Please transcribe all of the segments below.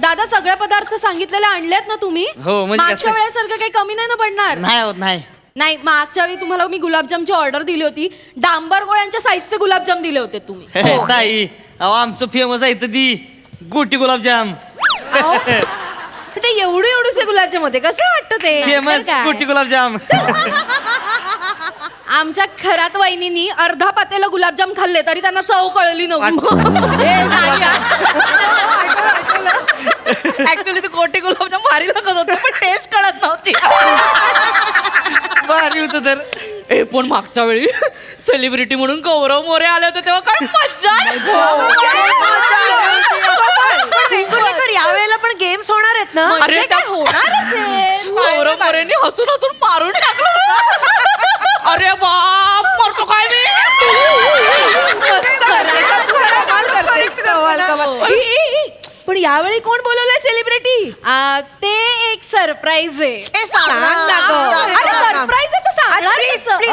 दादा सगळे पदार्थ सांगितलेले आणलेत ना तुम्ही? हो, म्हणजे मागच्या कसं? वेळेसारखं काही कमी नाही ना पडणार? नाही होत नाही. नाही, मागच्या वेळी तुम्हाला मी गुलाबजामची ऑर्डर दिली होती, डांबर गोळ्यांच्या साईजचे गुलाबजाम दिले होते तुम्ही. हो. ताई अहो आमचं फेमस आहे इथं ती गोटी गुलाबजाम. ते एवढे गुलाबजाम होते, कसं वाटतं ते? फेमस तर काय? गोटी गुलाबजाम. आमच्या खरात वहिनीनी अर्धा पातेला गुलाबजाम खाल्ले तरी त्यांना चव कळली नव्हती. ऍक्च्युली ते गोटे गुलाबजाम भारी लागत होते पण टेस्ट कळत नव्हती. भारी होतं तर. ए पण मागच्या वेळी सेलिब्रिटी म्हणून गौरव मोरे आले होते तेव्हा काय मजा यावेळेला पण गेम्स होणार आहेत ना? अरे अरे काय होणारच आहे. गौरव मोरेंनी हसून हसून मारून टाकलं होतं. अरे बाप मरतो काय मी. पण यावेळी कोण बोलवलंय सेलिब्रिटी? ते एक सरप्राईज आहे. सांग ना. अरे सरप्राईज आहे तर सांगणार Please, कसं? please,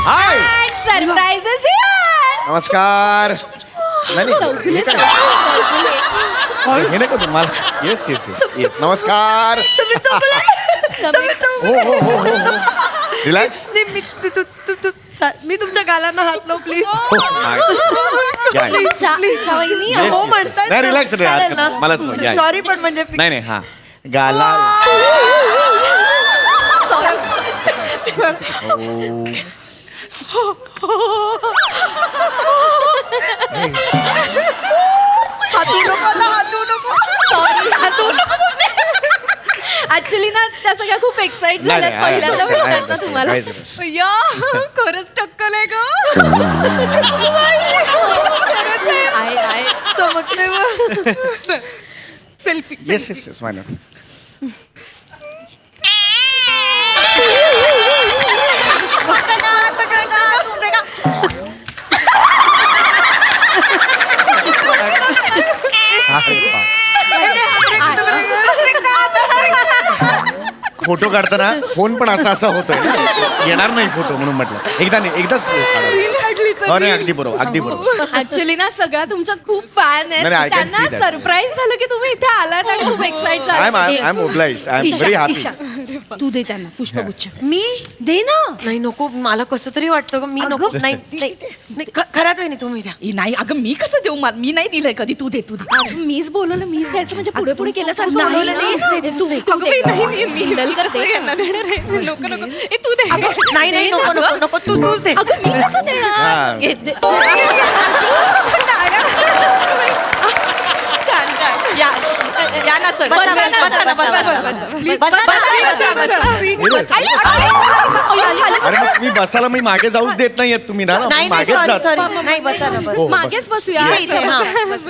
हाय सरप्राईज नमस्कार. नाही नाही, हे नाही का तुम्हाला? येस येस येस येस नमस्कार. हो हो हो हो हो रिलॅक्स. मी तुमच्या गालांना हात लावू प्लीज. हो म्हणताय नाही रिलॅक्स रे चालेल ना? मला समज या. सॉरी पण म्हणजे नाही नाही हा गाला हातू नको आता, हातू नको. ऍक्च्युली ना त्या सगळ्या खूप एक्साइट नाही, झाल्यात नाही, पहिल्यांदा I भेटतात ना understand, तुम्हाला. I understand. या खरंच टक्कल आहे ग. आहे चमकले selfie. Yes yes yes my not. Photo काढताना फोन पण असा असा होतोय ना, येणार नाही फोटो म्हणून म्हटलं एकदा नाही एकदाच काढा. नाही अगदी बरोबर अगदी बरोबर. ऍक्च्युली ना सगळ्या तुमच्या खूप फॅन नाही, I आहेत. can see त्यांना that. सरप्राईज झालं की तुम्ही इथे आलात आणि खूप एक्साइट आय झाले. Am obliged I am very happy. तू दे त्यांना पुष्पगुच्छ. मी दे ना. नाही नको, मला कसं तरी वाटतं ग. मी नको. नाही नाही, खरात नाही तुम्ही द्या. नाही अगं मी कसं देऊ मी नाही दिलंय कधी. तू दे तू दे. अगं, मीच बोलवलं, मीच द्यायचं म्हणजे पुढे पुढे केल्यासारखं नाही, बोलवलं नाही, नाही. नाही, तू अगं, दे. नाही मी Handle कर, कसं दे. यांना देणार आहे. नको नको ए तू दे. नाही नाही, नको नको नको, तूच दे. अगं मी कसं देणार? हा. घे, दे. छान छान या ना सर. बसा, बसा, अरे मग तुम्ही बसायला मी मागे जाऊच देत नाहीयेत तुम्ही ना नाही मागेच सॉरी जात. सॉरी. नाही बसा ना, बसा. हो, मागेच बसूया इथे, इथे. हा.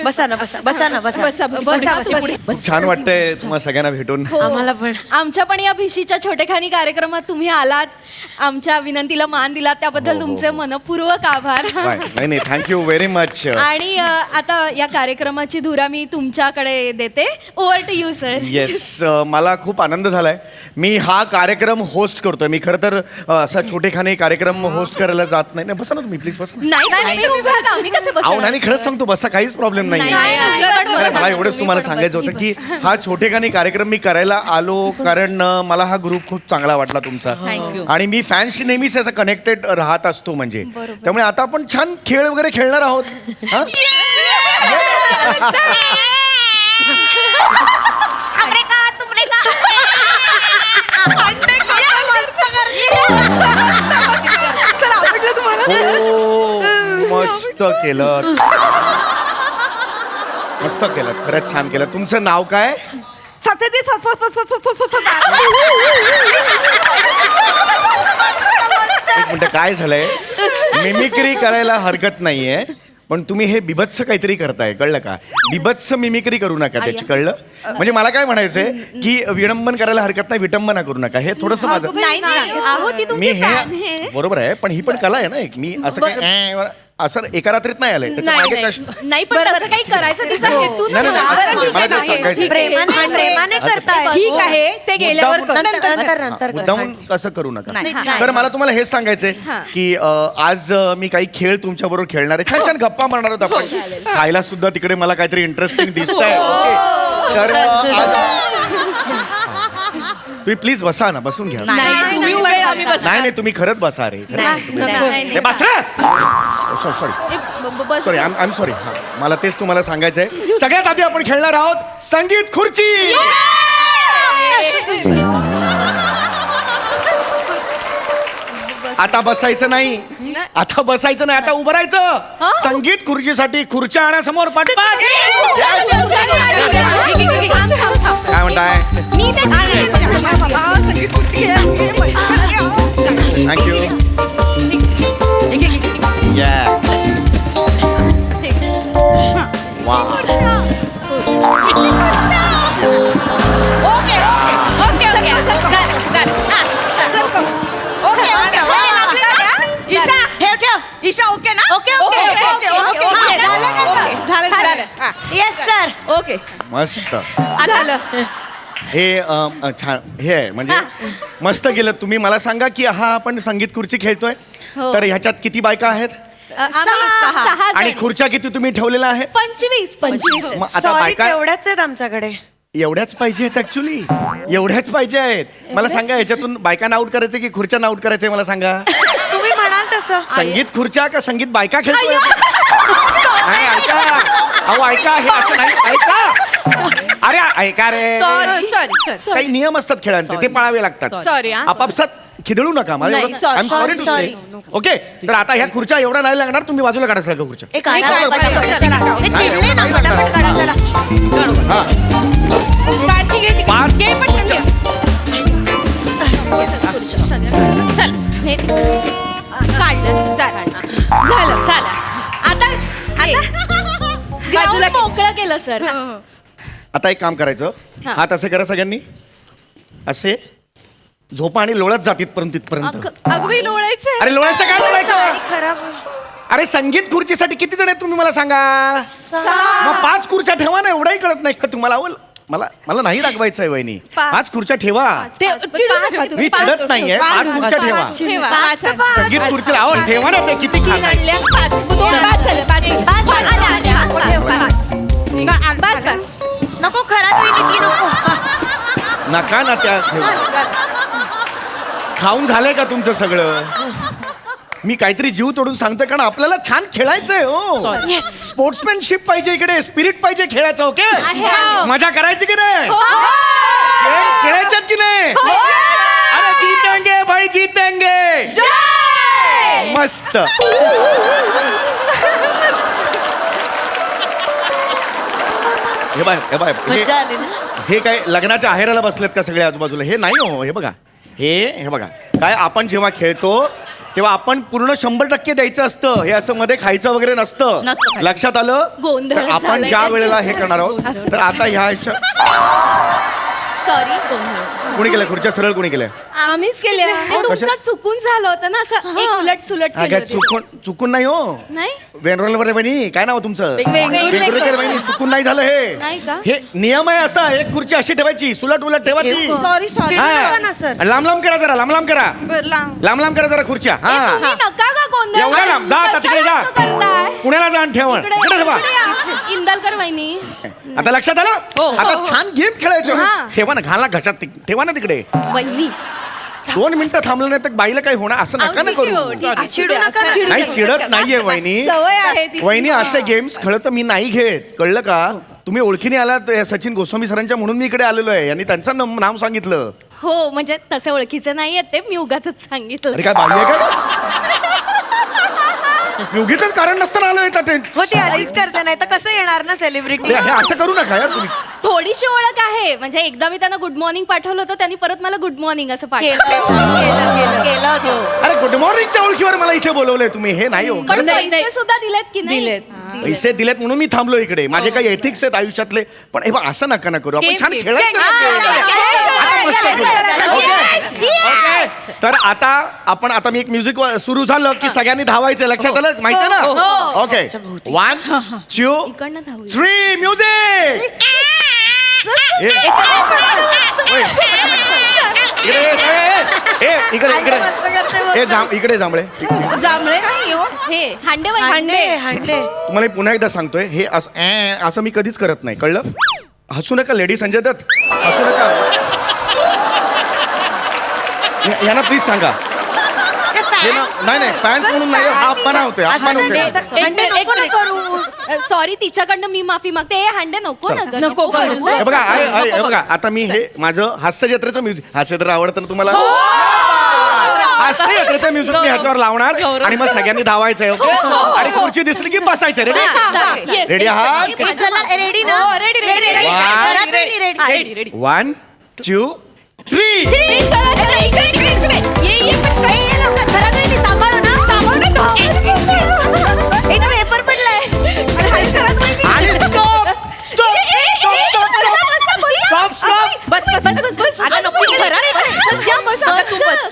बसा ना, बसा ना, बसा. बसा तुम्ही. खूप छान वाटतंय तुम्हाला सगळ्यांना भेटून. हो. आम्हाला पण. आमच्या पण या भिशीच्या छोटेखानी कार्यक्रमात तुम्ही आलात, आमच्या विनंतीला मान दिलात, त्याबद्दल हो, हो, तुमचे हो. मनपूर्वक आभार. नाही नाही थँक्यू व्हेरी मच. आणि आता या कार्यक्रमाची धुरा मी तुमच्याकडे देते. Over to you sir. Yes मला खूप आनंद झालाय. मी हा कार्यक्रम होस्ट करतोय. मी खरं तर असा छोटेखाने कार्यक्रम होस्ट करायला जात नाही. बसा ना तुम्ही प्लीज बसा. नाही तुम्ही उभे राहा, आम्ही कसे अहो बसणार? नाही खरंच सांगतो बसा काहीच प्रॉब्लेम नाही. नाही, उलट बसा. मला एवढंच तुम्ही तुम्हाला पण सांगायचं बसा. होतं की हा छोटेखानी कार्यक्रम मी करायला आलो कारण मला हा ग्रुप खूप चांगला वाटला तुमचा. Thank you. आणि मी फॅन्सशी नेहमीच असं कनेक्टेड राहत असतो म्हणजे त्यामुळे आता आपण छान खेळ वगैरे खेळणार आहोत. हा? सर आवडलं तुम्हाला. हो, मस्त केलं मस्त केलं खरंच छान केलं. तुमचं नाव काय? एक मिनिट काय झालंय मिमिक्री करायला हरकत नाहीये पण तुम्ही हे बिभत्स काहीतरी करताय कळलं का? बिभत्स मिमिक्री करू नका त्याची कळलं. म्हणजे मला काय म्हणायचंय की विडंबन करायला हरकत नाही विटंबना करू नका. हे थोडस माझं नाही आहो ती मी तुमची फॅन हे आहे. बरोबर आहे पण ही पण कला आहे ना एक. मी असं काय असं एका रात्रीत नाही आलंय त्याच्या नाही मागे नाही. कष्ट- नाही पण तसं काही करायचं तिचा हेतू नाही, नाही, नव्हता. नाही, बरं, ठीक मला ते आहे, सांगायचं. ठीक आहे. प्रेमाने करताय. ठीक आहे ते गेल्यावर मुद्दाम- कर. नंतर मुद्दामून कसं करू नका नाही. तर मला तुम्हाला हेच सांगायचंय की आज मी काही खेळ तुमच्या बरोबर खेळणार आहे छान छान गप्पा मारणार आहोत आपण खायला सुद्धा तिकडे मला काहीतरी इंटरेस्टिंग दिसतंय ओके तर तुम्ही प्लीज बसा ना बसून घ्या नाही, तुम्ही उभे राहा, आम्ही बसू. नाही नाही तुम्ही खरंच बसा रे नाही. बस रे सॉरी ए, बस सॉरी आय एम सॉरी मला तेच तुम्हाला सांगायचंय सगळ्यात आधी आपण खेळणार आहोत संगीत खुर्ची आता बसायचं नाही आता बसायचं नाही आता उभं राहायचं संगीत खुर्चीसाठी खुर्च्या आणा समोर पाठपाठ काय म्हणताय थँक्यू वा ओके ओके ओके ईशा ठेव ईशा ओके ना okay, okay. Okay okay okay झालं. Yes sir. ओके मस्त झालं हे छान हे आहे म्हणजे मस्त केलं तुम्ही मला सांगा की हा आपण संगीत खुर्ची खेळतोय हो. तर ह्याच्यात किती बायका आहेत आम्ही सहा आणि जण. खुर्च्या किती तुम्ही ठेवलेल्या आहे 25 मग आता सॉरी बायका तेवढ्याच आहेत आमच्याकडे. एवढ्याच पाहिजे आहेत ऍक्च्युली एवढ्याच पाहिजे आहेत मला सांगा याच्यातून बायकांना आउट करायचं की खुर्च्या आउट करायचंय मला सांगा तुम्ही म्हणाल तसं. संगीत खुर्च्या का संगीत बायका खेळतोय नाही ऐका अहो ऐका हे असं नाही ऐका अरे ऐका रे सॉरी सॉरी काही नियम असतात खेळांचे ते पाळावे लागतात Sorry, हा. आपापसात खिदळू नका मला नाही, sorry, I am sorry to sorry. Say okay तर आता ह्या खुर्च्या एवढ्या नाही लागणार तुम्ही बाजूला काढा सगळ्या खुर्च्या एक आणा. एक आणा. नाही, एवढं नाही लागणार. हा काठी घे ती. पाच. घे पटकन घे. चल हे काढलं झालं झालं आता ग्राउंड मोकळं केलं सर आता एक काम करायचं हा. हात असे करा सगळ्यांनी असे झोपा आणि लोळत जा तिथपर्यंत अगदी लोळायचं अरे लोळायचं काय लोळायचं खराब. अरे संगीत खुर्चीसाठी किती जण आहेत तुम्ही मला सांगा मग 5 खुर्च्या ठेवा ना एवढाही कळत नाही का तुम्हाला अहो, मला नाही रागवायचं आहे वहिनी 5 खुर्च्या ठेवा मी चिडत नाहीये 5 खुर्च्या ठेवा संगीत खुर्चीला आहो ठेवा ना ते किती खात आहे. नको खराब होईल की नको. नका ना त्या ठेवा खाऊन झालंय का तुमचं सगळं मी काहीतरी जीव तोडून सांगतोय कारण आपल्याला छान खेळायचंय हो स्पोर्ट्समॅनशिप पाहिजे इकडे स्पिरिट पाहिजे खेळायचं ओके आहे. मजा करायची की नाही Games खेळायच्यात की नाही अरे जीतेंगे भाई जीतेंगे मस्त हे बाय हे बाय मजा आली ना. हे काय लग्नाच्या आहेराला बसलेत का सगळे आजूबाजूला हे नाही हो हे बघा हे बघा काय आपण जेव्हा खेळतो तेव्हा आपण पूर्ण 100% द्यायचं असतं हे असं मध्ये खायचं वगैरे नसतं नसतं. लक्षात आलं गोंधळ तर आपण झालाय ज्या काय? वेळेला हे करणार आहोत तर आता ह्या सॉरी कुणी केलं खुर्च्या सरळ कुणी केल्या आम्हीच केले तुमचं चुकून झालं होतं ना असं एक उलट सुलट हा, केलं काय होतं. चुकून नाही हो नाही वेनरोलवर बहिणी काय नाव तुमचं वेंगुर्लेकर. वेंगुर्लेकर बहिणी चुकून नाही झालं नाही का? हे नियम आहे असा एक खुर्ची अशी ठेवायची सुलट उलट ठेवायची सॉरी सॉरी नका ना सर. लांब लांब करा जरा लांब लांब करा लांब लांब करा जरा खुर्च्या ए, हा तुम्ही नका का गोंधळ एवढा लांब जा आता तिकडे कशाला जा असं करताय? पुण्याला जा आणि ठेवा इकडे इकडे ठेवा इकडे या. इंदलकर वहिनी आता लक्षात आलं आता छान गेम खेळायचं हा. ठेवा ना घाला घशात ठेवा ना तिकडे वहिनी 2 मिनिटं थांबलं नाही तर बाईला काही होणार असं नका ना करू चिडू नका ना. नाही चिडत नाहीये वहिनी सवय आहे ती. वहिनी असे गेम्स खरं तर मी नाही घेत कळलं का तुम्ही ओळखीने आलात सचिन गोस्वामी सरांच्या म्हणून मी इकडे आलेलो आहे यांनी त्यांचं नाव सांगितलं हो म्हणजे तसे ओळखीचे नाही आहेत ते मी उगाच सांगितलं अरे काय बाई आहे का मी उगीच कारण नसताना आलोय त्या tent. हो ती आधीच करते नाही तर कसं येणार ना सेलिब्रिटी. हे असं करू नका यार तुम्ही थोडीशी ओळख आहे म्हणजे एकदा मी त्यांना गुड मॉर्निंग पाठवलं होतं त्यांनी परत मला गुड मॉर्निंग असं केलं. केलं होतं. अरे गुड मॉर्निंगच्या ओळखीवर मला इथे बोलवलंय तुम्ही हे नाही हो पण खरं पैसे सुद्धा दिलेत की नाही पैसे दिलेत म्हणून मी थांबलो इकडे माझे काही एथिक्स आहेत आयुष्यातले पण हे बघ, असं नका ना करू आपण Game, छान game. खेळायचं ना Game, game. game, आता मस्त game, खेळू. game, Okay. yes, Okay. तर आता मी एक म्युझिक सुरू झालं की सगळ्यांनी धावायचं लक्षात आलं माहिती ना ओके 1 2 इकडनं धावूया. 3 म्युझिक इकडे जांभळे जांभळे नाही हो हे हांडे बाई, हांडे हांडे तुम्हाला पुन्हा एकदा सांगतोय हे असं मी कधीच करत नाही कळलं हसू नका लेडी संजय दत्त हसू नका यांना प्लीज सांगा नाही फॅन्स म्हणून नाही हा अपमान होतोय अपमान होतोय सॉरी तिच्याकडनं मी माफी मागते हे हांडे नको ना ग, नको करू. करू. हे बघा हे बघा आता मी हे माझं हास्य जत्रेचं म्युझिक हास्य जत्रा आवडतं ना तुम्हाला हास्य जत्रेचं म्युझिक मी ह्याच्यावर लावणार आणि मग सगळ्यांनी धावायचंय ओके आणि खुर्ची दिसली की बसायचं रेडी Yes. रेडी आहात रेडी ना रेडी 1 2 3 ए, चला, चला, इकडे. ये, पटकन. ये, लवकर. घरात ये, मी सांभाळू ना. ए, तो पेपर पडलाय. अरे, हाय, घरात ये, मी. आणि स्टॉप स्टॉप बस. अगं, नको,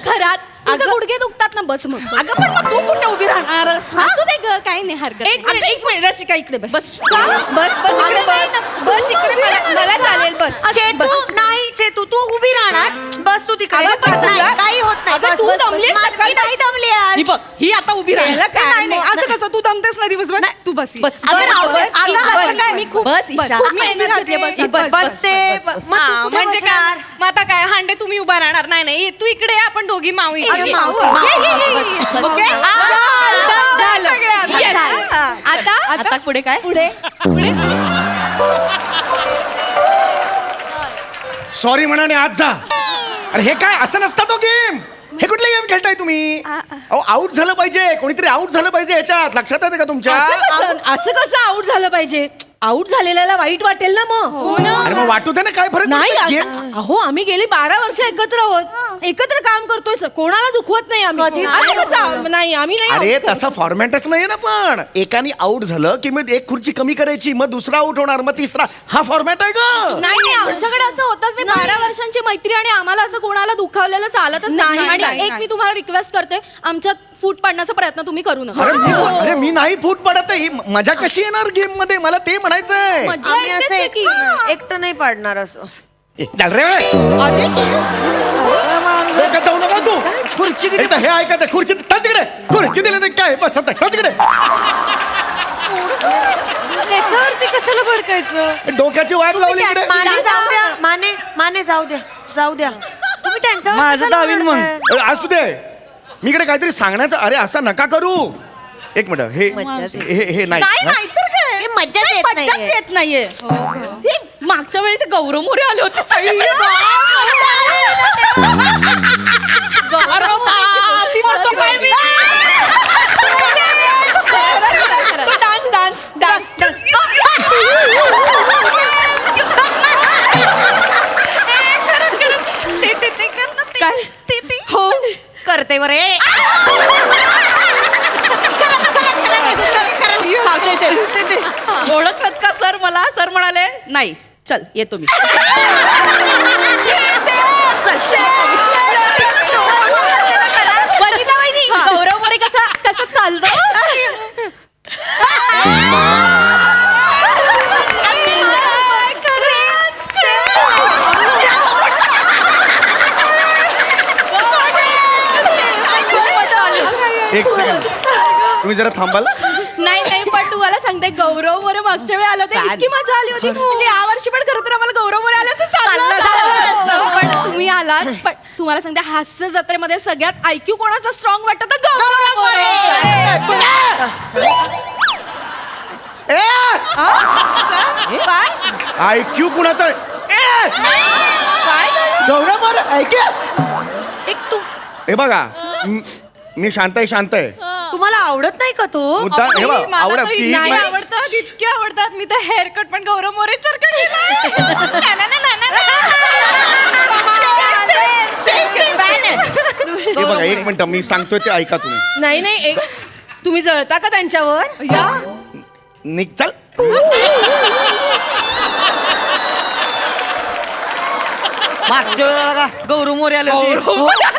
घरात तुझे गुडघे दुखतात ना बस मग अगं पण मग तू कुठे उभी राहणार असू दे ग काही नाही हरकत एक मिनिट रसिका इकडे बस बस इकडे बस इकडे मला चालेल बस चेतू तू उभी राहणार बस तू तिकडे काही होत अगं, तू दमलीस सकाळी. नाही दमली ही बघ ही आता उभी राहिला नाही असं कसं तू दमतेस ना दिवसभर तू बस बस. मी खूप मेहनत घेतली म्हणजे काय मग आता काय हांडे तुम्ही उभा राहणार नाही तू इकडे ये, आपण दोघी माऊ इकडे. ओके? Yes. आता पुढे काय पुढे सॉरी म्हणाने आज जा अरे हे काय असं नसता तो गेम हे कुठले गेम खेळताय तुम्ही अहो आऊट झालं पाहिजे कोणीतरी आऊट झालं पाहिजे याच्यात लक्षात येते का तुमच्या असं कसं आऊट झालं पाहिजे आऊट झालेल्याला वाईट वाटेल ना मग अरे मग वाटू दे ना काय फरक नाही पडतो? असं- गेम अहो आम्ही गेली 12 वर्ष एकत्र आहोत एकत्र काम करतोय कोणाला दुखवत नाही आम्ही असं कसं? नाही आम्ही नाही अरे out करत. तसा फॉर्मॅटच नाहीये ना पण एकाने आऊट झालं की मग एक खुर्ची कमी करायची मग दुसरा आऊट होणार मग तिसरा हा फॉर्मॅट आहे का नाही आमच्याकडे असं होतच नाही 12 वर्षांची मैत्री आणि आम्हाला असं कोणाला दुखावलेलं चालतच नाही आणि एक मी तुम्हाला रिक्वेस्ट करते आमच्यात फूट पाडण्याचा प्रयत्न तुम्ही करू नका अरे मी नाही फूट पडत आहे. ही मजा कशी येणार गेम मध्ये मला ते म्हणायचंय मज्जा आम्ही येतेच असं आहे की एकटं नाही पाडणार असं चल रे डोक्यात जाऊ नका तू खुर्ची हे ऐकत खुर्ची तिकडे खुर्ची दिली तर काय बस तिकडे त्याच्यावरती कशाला भडकायचं डोक्याची वाट लावली इकडे माने जाऊ द्या तुम्ही त्यांच्यावर माझं कशाला दावीन मग. भडकाय? अरे, असू दे मी इकडे काहीतरी सांगण्याचं अरे असं नका करू एक मिनिट हे नाही नाही तर काय हे मज्जाच येत मज्जाच नाहीये. येत नाहीये हे मागच्या वेळी ते गौरव मोरे आले होते डान्स काय हो करते बरे ओळखत का सर मला सर म्हणाले नाही चल येतो मी वनिता वहिनी गौरव मोरे कसं चालतं एक सेकंड तुम्ही जरा थांबाल नाही पण तुम्हाला सांगते गौरव मोरे मागच्या वेळी आले होते इतकी मजा आली होती म्हणजे या वर्षी पण खरं तर आम्हाला गौरव मोरे आले असं चाललं पण तुम्ही आलात पण तुम्हाला सांगते हास्य जत्रेमध्ये सगळ्यात IQ कोणाचा स्ट्रॉंग वाटत तर गौरव मोरे IQ कुणाचा गौरव मोरे ऐक हे बघा मी शांत आहे तुम्हाला आवडत नाही का तो मुद्दा हे बघ आवडत ती नाही आवडतात इतके आवडतात मी तर हेअरकट पण गौरव मोरे हे बघा एक मिनिट मी सांगतोय ते ऐका तुम्ही नाही तुम्ही जळता का त्यांच्यावर निघ चल मागच्या वेळेला का गौरव मोरे आले होते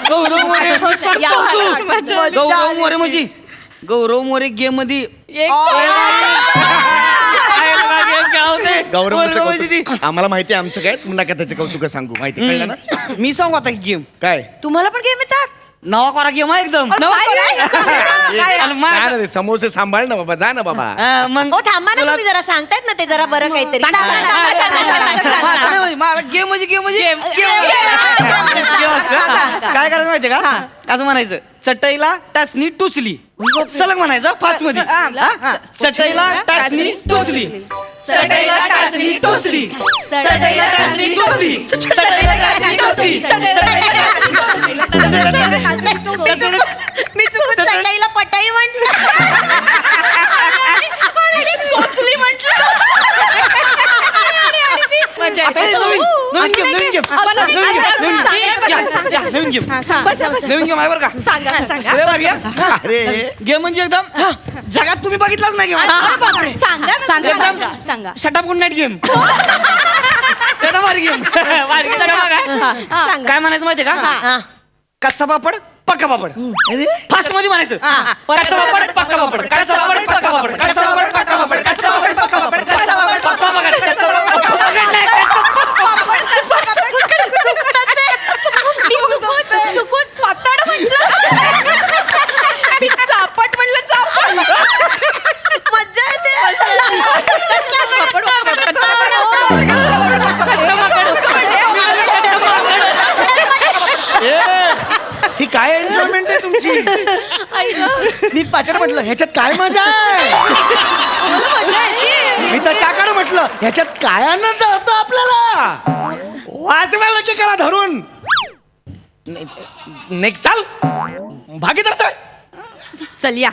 गौरव मोरे मी सांगतो. गौरव मोरे म्हणजे गौरव मोरे गेम मध्ये गौरव आम्हाला माहिती आहे आमचं काय तुम्ही नका त्याचे कौतुक सांगू माहिती कळलं ना मी सांगू आता गेम काय तुम्हाला पण गेम येतात नवा करा गेम आहे एकदम आणि मग- जा ना रे, समोसे सांभाळ ना बाबा जा ना बाबा मग हो थांबा ना तुम्ही जरा सांगतायत ना ते जरा बरं काहीतरी मला गेम म्हणजे गेम म्हणजे काय करायचं माहितीये का असं म्हणायचं चटईला टाचणी टुचली सलग म्हणायचं फास्ट मध्ये हा? चटईला टाचणी टुचली चटईला टाचणी टोचली चटईला टाचणी टोचली चटईला टाचणी टोचली मी चुकून चटईला पटाई म्हटलं टोचली म्हटलं मजा आता हे येते. नवीन गेम नवीन गेम नवीन गेम नवीन गेम आहे बरं का सांगा लय भारी आहे. अरे गेम म्हणजे एकदम जगात तुम्ही बघितलाच नाही गेम सांगा शटअप गुड नाईट गेम भारी गेम भारी गेम काय म्हणायचं माहितीये का कच्चा पापड पक्का पापड फास्ट मध्ये म्हणायचं कच्चा पापड पक्का पापड कच्चा पापड पक्का पापड कच्चा पापड पक्का पापड कच्चा पापड पक्का पापड कच्चा पापड पक्का पापड कच्चा पापड पक्का पापड चुकून पातळ म्हटलं मी चापट म्हणलं चापट मज्जा येते ही काय एन्जॉयमेंट आहे तुमची मी पाचड म्हटलं ह्याच्यात काय मजा आहे मी तर काकाड म्हटलं ह्याच्यात काय आनंद होतो आपल्याला वाजवायला की करा धरून नाही चाल भागीदार साहेब चल या